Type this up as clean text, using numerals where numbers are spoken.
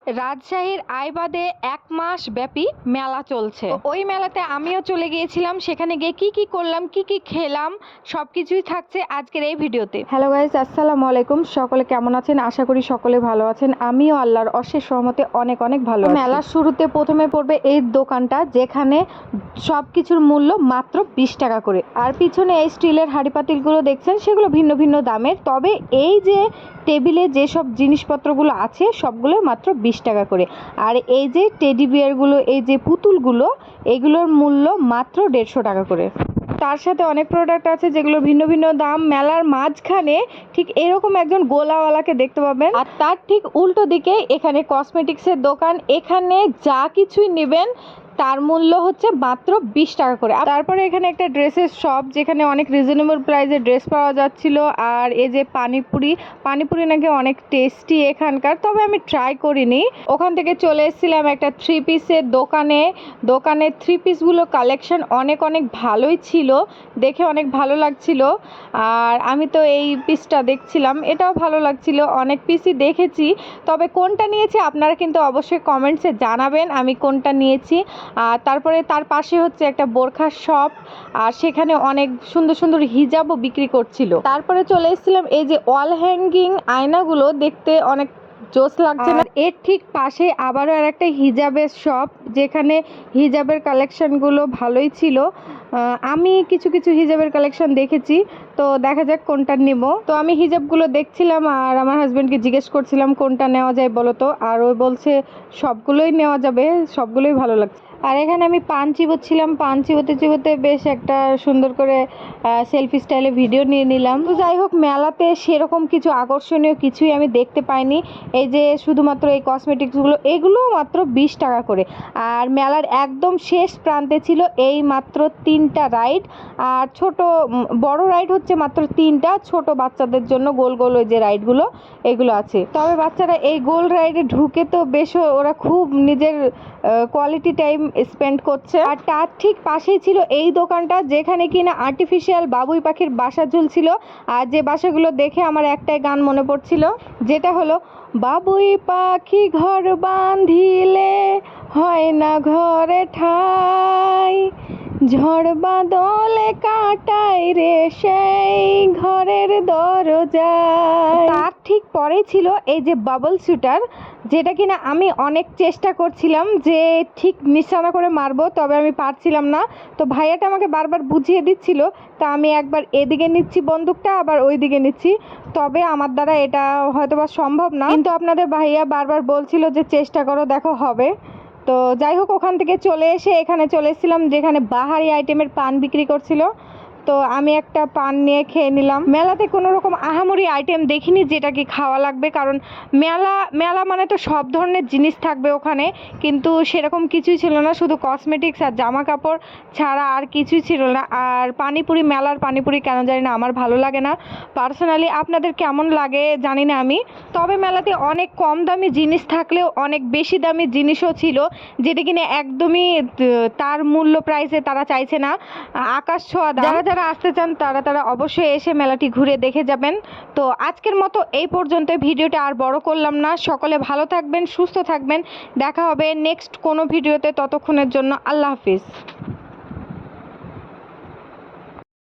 রাজশাহীর আইবাদে ১ মাস ব্যাপী মেলা চলছে। ওই মেলাতে আমিও চলে গিয়েছিলাম। সেখানে গিয়ে কি কি করলাম, কি কি খেলাম, সবকিছুই থাকছে আজকের এই ভিডিওতে। হ্যালো গাইস, আসসালামু আলাইকুম। সকলে কেমন আছেন? আশা করি সকলে ভালো আছেন। আমিও আল্লাহর অশেষ রহমতে অনেক অনেক ভালো আছি। মেলার শুরুতে প্রথমে পড়বে এই দোকানটা, যেখানে সবকিছুর মূল্য মাত্র 20 টাকা করে। আর পিছনে এই স্টিলের হাঁড়ি পাতিলগুলো দেখছেন, সেগুলো ভিন্ন ভিন্ন দামের। তবে এই যে টেবিলে যেসব জিনিসপত্রগুলো আছে সবগুলো মাত্র 20 টাকা করে। আর এই যে টেডি বিয়ারগুলো, এই যে পুতুলগুলো, এগুলোর মূল্য মাত্র 150 টাকা করে। তার সাথে অনেক প্রোডাক্ট আছে যেগুলো ভিন্ন ভিন্ন দাম। মেলার মাঝখানে ঠিক এরকম একজন গোলাওয়ালাকে দেখতে পাবেন, আর তার ঠিক উল্টো দিকে এখানে কসমেটিক্সের দোকান। এখানে যা কিছুই নেবেন তার মূল্য হচ্ছে মাত্র 20 টাকা করে। তারপরে এখানে একটা ড্রেসের শপ, যেখানে অনেক রিজনেবল প্রাইসে ড্রেস পাওয়া যাচ্ছিল। আর এই যে পানিপুরি নাকি অনেক টেস্টি এখানকার, তবে আমি ট্রাই করিনি। ওখান থেকে চলে এসেছিলাম একটা 3 পিসের দোকানে 3 পিসগুলো কালেকশন অনেক অনেক ভালোই ছিল, দেখে অনেক ভালো লাগছিল। আর আমি তো এই পিসটা দেখছিলাম, এটাও ভালো লাগছিল। অনেক পিসই দেখেছি, তবে কোনটা নিয়েছি আপনারা কিন্তু অবশ্যই কমেন্টসে জানাবেন আমি কোনটা নিয়েছি। আর তারপরে তার পাশে হচ্ছে একটা বোরখার শপ, আর সেখানে অনেক সুন্দর সুন্দর হিজাবও বিক্রি করছিল। তারপরে চলে এসেছিলাম এই যে ওয়াল হ্যাঙ্গিং আয়নাগুলো, দেখতে অনেক জোস লাগছে না? এর ঠিক পাশে আবারও আর একটা হিজাবের শপ, যেখানে হিজাবের কালেকশনগুলো ভালোই ছিল। আমি কিছু কিছু হিজাবের কালেকশন দেখেছি, তো দেখা যাক কোনটা নেব। তো আমি হিজাবগুলো দেখছিলাম আর আমার হাজব্যান্ডকে জিজ্ঞেস করছিলাম কোনটা নেওয়া যায় বলো তো, আর ও বলছে সবগুলোই নেওয়া যাবে, সবগুলোই ভালো লাগছে। আর এখানে আমি পান চিবোচ্ছিলাম, পান চিবোতে বেশ একটা সুন্দর করে সেলফি স্টাইলে ভিডিও নিয়ে নিলাম। তো যাই হোক, মেলাতে সেরকম কিছু আকর্ষণীয় কিছুই আমি দেখতে পাইনি। এই যে শুধুমাত্র এই কসমেটিক্সগুলো, এগুলো মাত্র 20 টাকা করে। আর মেলার একদম শেষ প্রান্তে ছিল এই মাত্র 3টা রাইড। আর বড় রাইড হচ্ছে মাত্র 3টা, ছোট বাচ্চাদের জন্য গোল গোল ওই যে রাইডগুলো, এগুলো আছে। তবে বাচ্চারা এই গোল রাইডে ঢুকে তো বেশ ওরা খুব নিজের কোয়ালিটি টাইম স্পেন্ড করছে। আর তার ঠিক পাশেই ছিল এই দোকানটা, যেখানে কিনা আর্টিফিশিয়াল বাবুই পাখির বাসা ঝুলছিল। আর যে বাসাগুলো দেখে আমার একটাই গান মনে পড়ছিল, যেটা হলো বাবুই পাখি ঘর বাঁধিলে হয় না ঘরে ঠাই, ঝড় বাদলে কাটাই রে সেই ঘরের দরজায়। তার ঠিক পরে ছিল এই যে বাবল শুটার, যেটা কিনা আমি অনেক চেষ্টা করছিলাম যে ঠিক নিশানা করে মারবো, তবে আমি পারছিলাম না। তো ভাইয়াটা আমাকে বারবার বুঝিয়ে দিচ্ছিল, তা আমি একবার এদিকে নিচ্ছি বন্দুকটা, আবার ওই দিকে নিচ্ছি। তবে আমার দ্বারা এটা হয়তোবা সম্ভব না, কিন্তু আপনাদের ভাইয়া বারবার বলছিল যে চেষ্টা করো, দেখো হবে। তো যাই হোক, ওখান থেকে চলে এসে এখানে চলে এসেছিলাম, যেখানে বাহারি আইটেমের পান বিক্রি করছিল। তো আমি একটা পান নিয়ে খেয়ে নিলাম। মেলাতে কোনো রকম আহামরি আইটেম দেখিনি যেটা কি খাওয়া লাগবে, কারণ মেলা মানে তো সব ধরনের জিনিস থাকবে ওখানে, কিন্তু সেরকম কিছুই ছিল না। শুধু কসমেটিক্স আর জামা কাপড় ছাড়া আর কিছুই ছিল না। আর মেলার পানিপুরি কেন জানি না আমার ভালো লাগে না পার্সোনালি। আপনাদের কেমন লাগে জানি না আমি। তবে মেলাতে অনেক কম দামি জিনিস থাকলেও অনেক বেশি দামি জিনিসও ছিল, যেটা কিনা একদমই তার মূল্য প্রাইসে তারা চাইছে না, আকাশ ছোঁয়া দাম। যারা আসতে চান তারা অবশ্যই এসে মেলাটি ঘুরে দেখে যাবেন। তো আজকের মতো এই পর্যন্ত, ভিডিওটা আর বড় করলাম না। সকলে ভালো থাকবেন, সুস্থ থাকবেন। দেখা হবে নেক্সট কোনো ভিডিওতে, ততক্ষণের জন্য আল্লাহ হাফিজ।